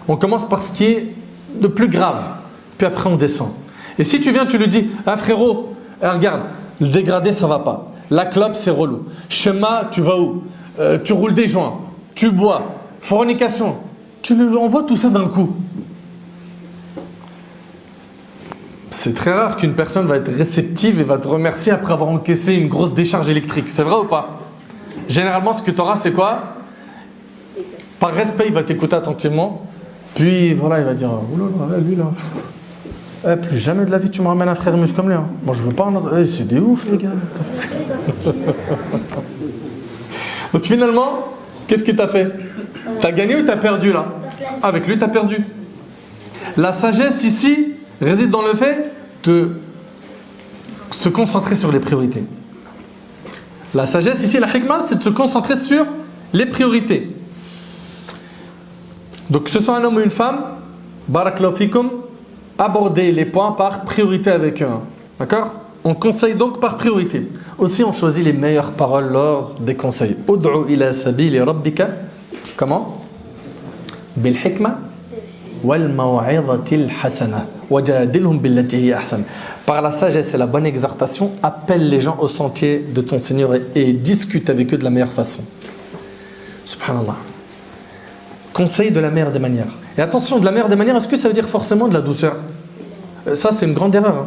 On commence par ce qui est de plus grave. Puis après on descend. Et si tu viens, tu lui dis, ah frérot, regarde, le dégradé ça va pas. La clope c'est relou. Schéma, tu vas où? Tu roules des joints, tu bois, fornication. Tu lui envoies tout ça d'un coup. C'est très rare qu'une personne va être réceptive et va te remercier après avoir encaissé une grosse décharge électrique. C'est vrai ou pas? Généralement, ce que tu auras, c'est quoi? Par respect, il va t'écouter attentivement. Puis voilà, il va dire oulala, lui là. Plus jamais de la vie tu me ramènes un frère mus comme lui. Hein. Moi je veux pas en... c'est des ouf les gars. Donc finalement, qu'est-ce que tu as fait? Tu as gagné ou tu as perdu là? Avec lui tu as perdu. La sagesse ici réside dans le fait de se concentrer sur les priorités. La sagesse ici, la hikmah, c'est de se concentrer sur les priorités. Donc que ce soit un homme ou une femme, barakallahu fikum, aborder les points par priorité avec eux. D'accord? On conseille donc par priorité. Aussi, on choisit les meilleures paroles lors des conseils. Ud'u ila sabili rabbika. Comment? Bil hikmah wal maw'izatil hasana wajadilhum billati hiya ahsan. Par la sagesse et la bonne exhortation, appelle les gens au sentier de ton Seigneur et discute avec eux de la meilleure façon. Subhanallah. Conseil de la meilleure des manières. Et attention, de la meilleure des manières, est-ce que ça veut dire forcément de la douceur? Ça, c'est une grande erreur. Hein.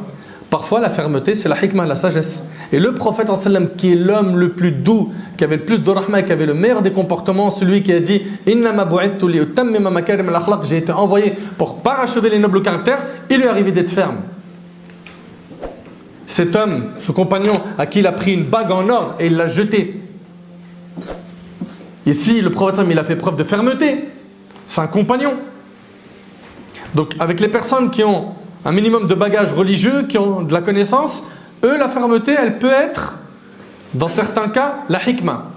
Parfois, la fermeté, c'est la hikmah, la sagesse. Et le prophète, qui est l'homme le plus doux, qui avait le plus de rahma, qui avait le meilleur des comportements, celui qui a dit « Innama bu'ithtu li utammima makarim al-akhlaq » j'ai été envoyé pour parachever les nobles caractères, il lui est arrivé d'être ferme. Cet homme, ce compagnon, à qui il a pris une bague en or et il l'a jetée. Ici, le prophète, il a fait preuve de fermeté. C'est un compagnon. Donc, avec les personnes qui ont un minimum de bagages religieux, qui ont de la connaissance, eux, la fermeté, elle peut être, dans certains cas, la hikmah.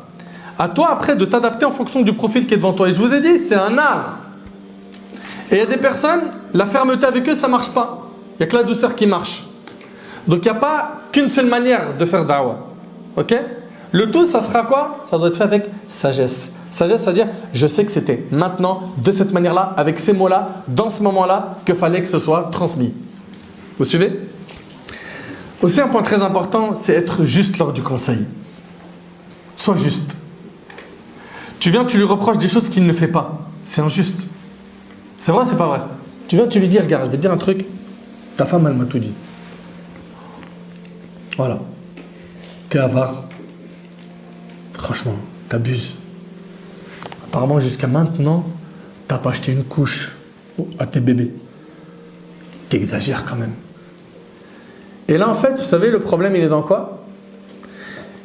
À toi, après, de t'adapter en fonction du profil qui est devant toi. Et je vous ai dit, c'est un art. Et il y a des personnes, la fermeté avec eux, ça ne marche pas. Il n'y a que la douceur qui marche. Donc, il n'y a pas qu'une seule manière de faire da'wah. Ok? Le tout, ça sera quoi? Ça doit être fait avec sagesse. Sagesse, c'est-à-dire, je sais que c'était maintenant, de cette manière-là, avec ces mots-là, dans ce moment-là, que fallait que ce soit transmis. Vous suivez? Aussi, un point très important, c'est être juste lors du conseil. Sois juste. Tu viens, tu lui reproches des choses qu'il ne fait pas. C'est injuste. C'est vrai, c'est pas vrai. Tu viens, tu lui dis, regarde, je vais te dire un truc. Ta femme, elle m'a tout dit. Voilà. T'es avare. Franchement, t'abuses. Apparemment, jusqu'à maintenant, t'as pas acheté une couche à tes bébés. T'exagères quand même. Et là, en fait, vous savez, le problème, il est dans quoi?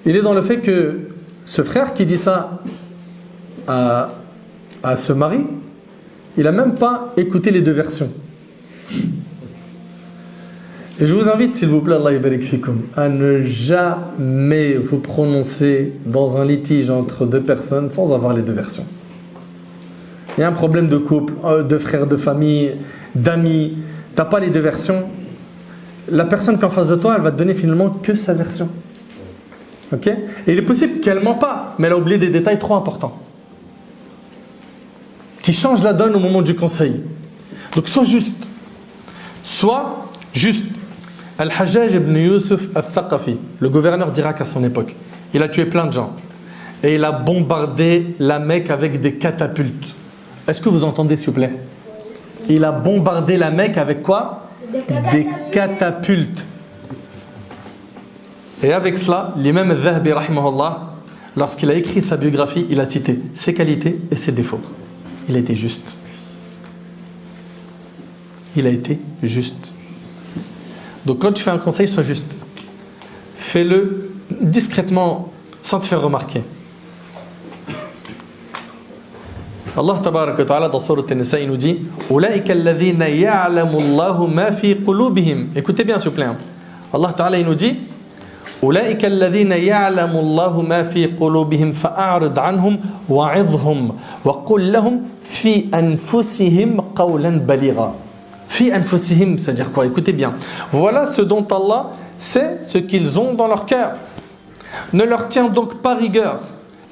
Il est dans le fait que ce frère qui dit ça à ce mari, il n'a même pas écouté les deux versions. Et je vous invite, s'il vous plaît, Allah yabarik fikum, à ne jamais vous prononcer dans un litige entre deux personnes sans avoir les deux versions. Il y a un problème de couple, de frères, de famille, d'amis, tu n'as pas les deux versions. La personne qui est en face de toi, elle va te donner finalement que sa version. Ok? Et il est possible qu'elle ne ment pas, mais elle a oublié des détails trop importants qui changent la donne au moment du conseil. Donc sois juste. Sois juste. Al-Hajjaj ibn Yusuf al-Thaqafi, le gouverneur d'Irak à son époque, il a tué plein de gens. Et il a bombardé la Mecque avec des catapultes. Est-ce que vous entendez, s'il vous plaît? Il a bombardé la Mecque avec quoi? Des catapultes. Et avec cela, l'imam al-Zahabi, rahimahullah, lorsqu'il a écrit sa biographie, il a cité ses qualités et ses défauts. Il a été juste. Il a été juste. Donc quand tu fais un conseil, sois juste. Fais-le discrètement, sans te faire remarquer. Allah tabarak wa ta'ala dans Sourate An-Nisa, il nous dit Ulaika alladhina ya'lamu Allahu ma fi qulubihim. Écoutez bien, s'il vous plaît. Allah ta'ala, il nous dit Ulaika alladhina ya'lamu Allahu ma fi qulubihim fa'arid anhum wa'idhhum wa qul lahum fi anfusihim qawlan baligha. Fi anfusihim, c'est-à-dire quoi? Écoutez bien. Voilà ce dont Allah sait ce qu'ils ont dans leur cœur. Ne leur tiens donc pas rigueur.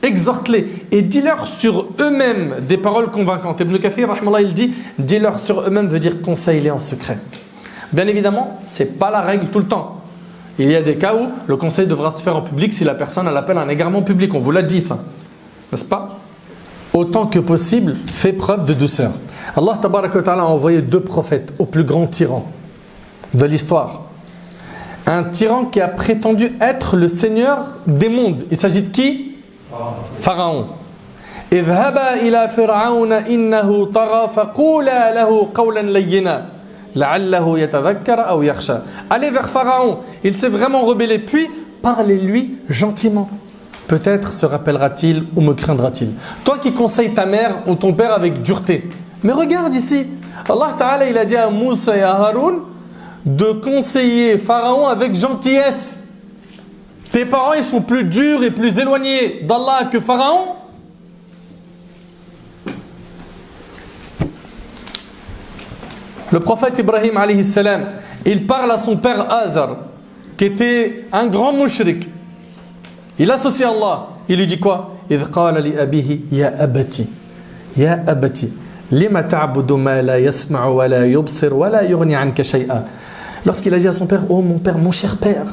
Exhorte-les et dis-leur sur eux-mêmes des paroles convaincantes. Ibn Kathir, rahmallah, il dit dis-leur sur eux-mêmes veut dire conseille-les en secret. Bien évidemment, ce n'est pas la règle tout le temps. Il y a des cas où le conseil devra se faire en public si la personne elle appelle un égarement public. On vous l'a dit ça, n'est-ce pas? Autant que possible, fais preuve de douceur. Allah tabaraka wa ta'ala a envoyé deux prophètes au plus grand tyran de l'histoire. Un tyran qui a prétendu être le seigneur des mondes. Il s'agit de qui? Pharaon. اذهبا إلى فرعون إنه طغى فقولا له قولا لينا لعله يتذكر أو يخشى. Allez vers Pharaon, il s'est vraiment rebellé, puis parlez-lui gentiment. Peut-être se rappellera-t-il ou me craindra-t-il. Toi qui conseilles ta mère ou ton père avec dureté. Mais regarde ici, Allah Ta'ala il a dit à Moussa et à Haroun de conseiller Pharaon avec gentillesse. Tes parents ils sont plus durs et plus éloignés d'Allah que Pharaon. Le prophète Ibrahim alayhi salam, il parle à son père Azar, qui était un grand mushrik. Il associe Allah. Il lui dit quoi? إذ قال لأبيه يا أبتي يا أبتي لما تعبد ما لا يسمع ولا يبصر ولا يغني عنك شيئا. Lorsqu'il a dit à son père, oh mon père, mon cher père,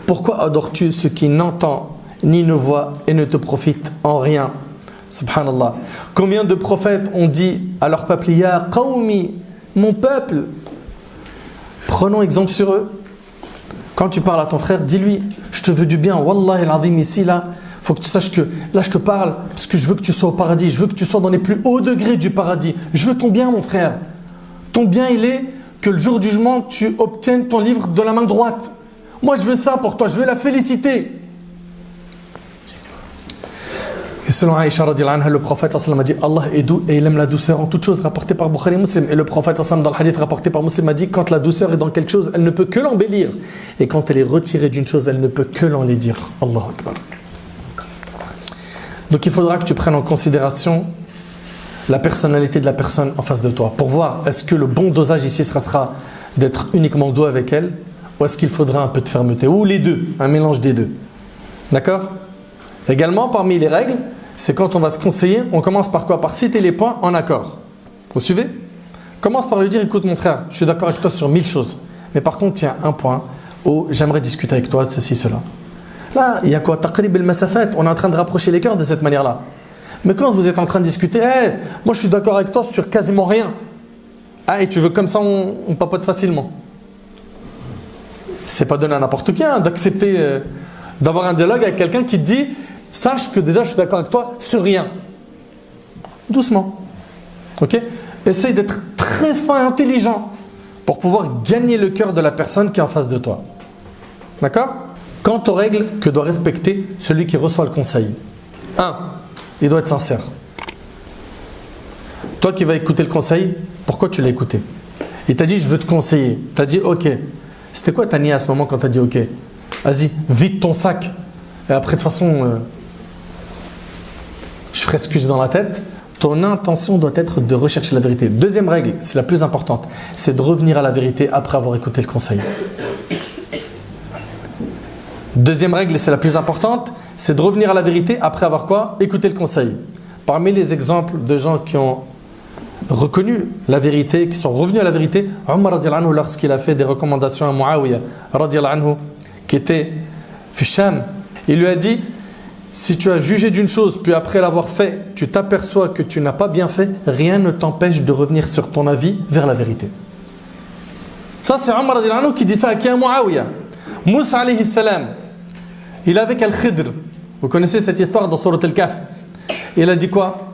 pourquoi adores-tu ce qui n'entend ni ne voit et ne te profite en rien? Subhanallah. Combien de prophètes ont dit à leur peuple, Ya qawmi, mon peuple, prenons exemple sur eux. Quand tu parles à ton frère, dis-lui, je te veux du bien, Wallahi al-azim, ici, là, il faut que tu saches que là je te parle parce que je veux que tu sois au paradis, je veux que tu sois dans les plus hauts degrés du paradis. Je veux ton bien, mon frère. Ton bien, il est que le jour du jugement, tu obtiennes ton livre de la main droite. Moi, je veux ça pour toi, je veux la félicité. Et selon Aïcha radiallahu anha, le prophète a dit Allah est doux et il aime la douceur en toutes choses, rapporté par Bukhari Muslim. Et le prophète dans le hadith rapporté par Muslim a dit quand la douceur est dans quelque chose, elle ne peut que l'embellir. Et quand elle est retirée d'une chose, elle ne peut que l'enlaidir. Allahu Akbar. Donc il faudra que tu prennes en considération la personnalité de la personne en face de toi pour voir est-ce que le bon dosage ici sera d'être uniquement doux avec elle ou est-ce qu'il faudra un peu de fermeté ou les deux, un mélange des deux. D'accord? Également parmi les règles, c'est quand on va se conseiller, on commence par quoi? Par citer les points en accord. Vous suivez? Commence par lui dire écoute mon frère, je suis d'accord avec toi sur 1000 choses mais par contre il y a un point où j'aimerais discuter avec toi de ceci, cela. Là, il y a quoi? Taqrib al-masafat. On est en train de rapprocher les cœurs de cette manière-là. Mais quand vous êtes en train de discuter, moi je suis d'accord avec toi sur quasiment rien. Ah, et tu veux comme ça, on papote facilement. C'est pas donné à n'importe qui d'accepter, d'avoir un dialogue avec quelqu'un qui te dit sache que déjà je suis d'accord avec toi sur rien. Doucement. Ok? Essaye d'être très fin et intelligent pour pouvoir gagner le cœur de la personne qui est en face de toi. D'accord? Quant aux règles que doit respecter celui qui reçoit le conseil. 1. Il doit être sincère. Toi qui vas écouter le conseil, pourquoi tu l'as écouté? Il t'a dit je veux te conseiller. Tu as dit ok. C'était quoi ta niya à ce moment quand tu as dit ok? Vas-y, vide ton sac. Et après de toute façon, je ferai ce que j'ai dans la tête. Ton intention doit être de rechercher la vérité. Deuxième règle, c'est la plus importante. C'est de revenir à la vérité après avoir écouté le conseil. Deuxième règle, et c'est la plus importante, c'est de revenir à la vérité après avoir quoi? Écouté le conseil. Parmi les exemples de gens qui ont reconnu la vérité, qui sont revenus à la vérité, Omar radiallahu anhu, lorsqu'il a fait des recommandations à Muawiyah radiallahu anhu, qui était Fisham, il lui a dit si tu as jugé d'une chose, puis après l'avoir fait, tu t'aperçois que tu n'as pas bien fait, rien ne t'empêche de revenir sur ton avis vers la vérité. Ça c'est Omar radiallahu anhu qui dit ça à Muawiyah. Moussa alayhi salam, il est avec Al-Khidr. Vous connaissez cette histoire dans Surat Al-Kahf. Il a dit quoi?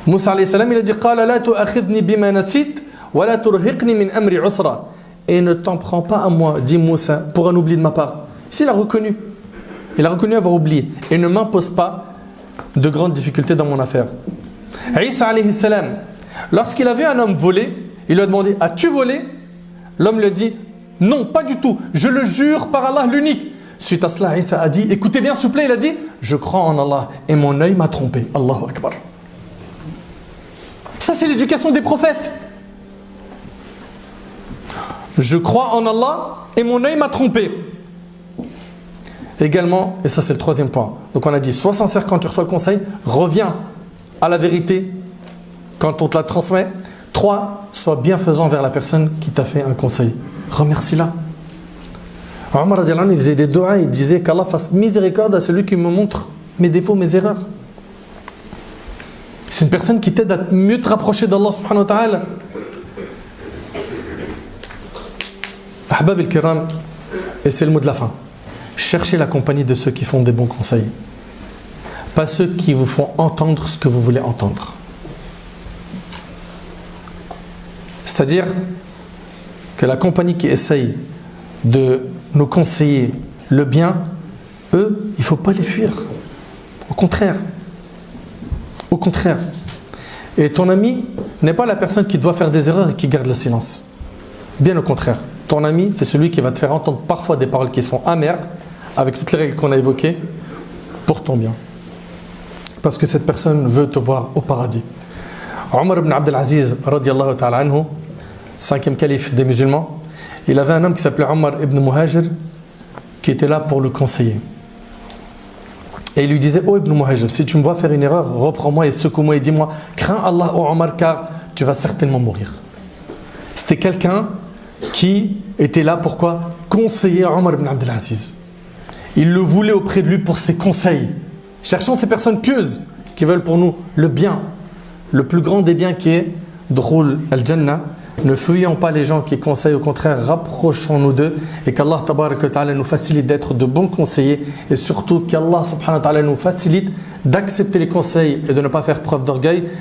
Moussa alayhi salam, il a dit Qala la tu'akhidni bima nasit wa la turhiqni min amri usra. Et ne t'en prends pas à moi, dit Moussa, pour un oubli de ma part. Ici, il a reconnu. Il a reconnu avoir oublié. Et ne m'impose pas de grandes difficultés dans mon affaire. Isa alayhi salam, lorsqu'il a vu un homme voler, il lui a demandé as-tu volé? L'homme lui a dit non, pas du tout. Je le jure par Allah l'unique. Suite à cela, Isa a dit, écoutez bien s'il vous plaît, il a dit, je crois en Allah et mon œil m'a trompé. Allahu Akbar. Ça c'est l'éducation des prophètes. Je crois en Allah et mon œil m'a trompé. Également, et ça c'est le troisième point. Donc on a dit, sois sincère quand tu reçois le conseil, reviens à la vérité quand on te la transmet. 3. Sois bienfaisant vers la personne qui t'a fait un conseil. Remercie-la. Omar radiallahu anhu, il faisait des doigts, il disait qu'Allah fasse miséricorde à celui qui me montre mes défauts, mes erreurs. C'est une personne qui t'aide à mieux te rapprocher d'Allah subhanahu wa ta'ala. Ahbab al-kiram, et c'est le mot de la fin. Cherchez la compagnie de ceux qui font des bons conseils. pas ceux qui vous font entendre ce que vous voulez entendre. C'est-à-dire que la compagnie qui essaye de nous conseiller le bien, eux, il ne faut pas les fuir. Au contraire. Au contraire. Et ton ami n'est pas la personne qui doit faire des erreurs et qui garde le silence. Bien au contraire. Ton ami, c'est celui qui va te faire entendre parfois des paroles qui sont amères, avec toutes les règles qu'on a évoquées, pour ton bien. Parce que cette personne veut te voir au paradis. Omar ibn Abdel Aziz, radiyallahu ta'ala anhu, 5e calife des musulmans, il avait un homme qui s'appelait Omar ibn Muhajir, qui était là pour le conseiller. Et il lui disait: oh Ibn Muhajir, si tu me vois faire une erreur, reprends-moi et secoue-moi et dis-moi: crains Allah, ô Omar, car tu vas certainement mourir. C'était quelqu'un qui était là pour quoi? Conseiller Omar ibn Abdel Aziz. Il le voulait auprès de lui pour ses conseils. Cherchons ces personnes pieuses qui veulent pour nous le bien, le plus grand des biens qui est Dhukhul al-Jannah. Ne fuyons pas les gens qui conseillent, au contraire, rapprochons-nous d'eux et qu'Allah tabaraka wa ta'ala nous facilite d'être de bons conseillers et surtout qu'Allah subhanahu wa ta'ala nous facilite d'accepter les conseils et de ne pas faire preuve d'orgueil.